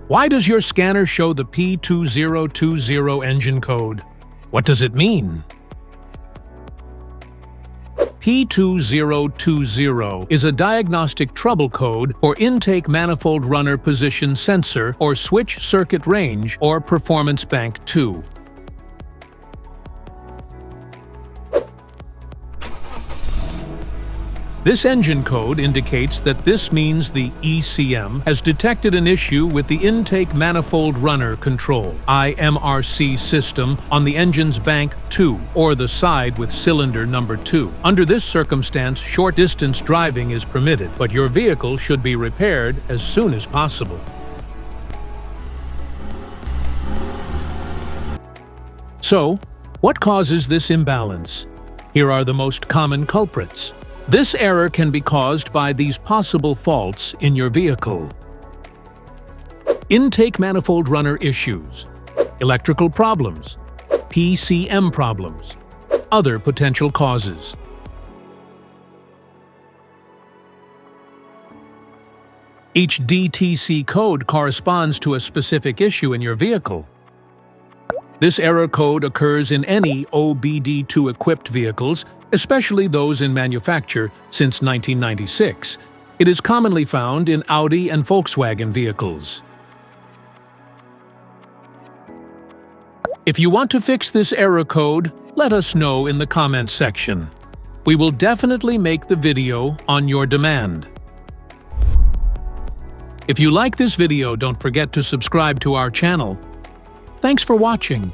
Why does your scanner show the P2020 engine code? What does it mean? P2020 is a diagnostic trouble code for intake manifold runner position sensor or switch circuit range or performance bank 2. This engine code indicates that this means the ECM has detected an issue with the intake manifold runner control (IMRC) system on the engine's bank 2, or the side with cylinder number 2. Under this circumstance, short-distance driving is permitted, but your vehicle should be repaired as soon as possible. So, what causes this imbalance? Here are the most common culprits. This error can be caused by these possible faults in your vehicle. Intake manifold runner issues, electrical problems, PCM problems, other potential causes. Each DTC code corresponds to a specific issue in your vehicle. This error code occurs in any OBD2-equipped vehicles, especially those in manufacture since 1996. It is commonly found in Audi and Volkswagen vehicles. If you want to fix this error code, let us know in the comments section. We will definitely make the video on your demand. If you like this video, don't forget to subscribe to our channel. Thanks for watching.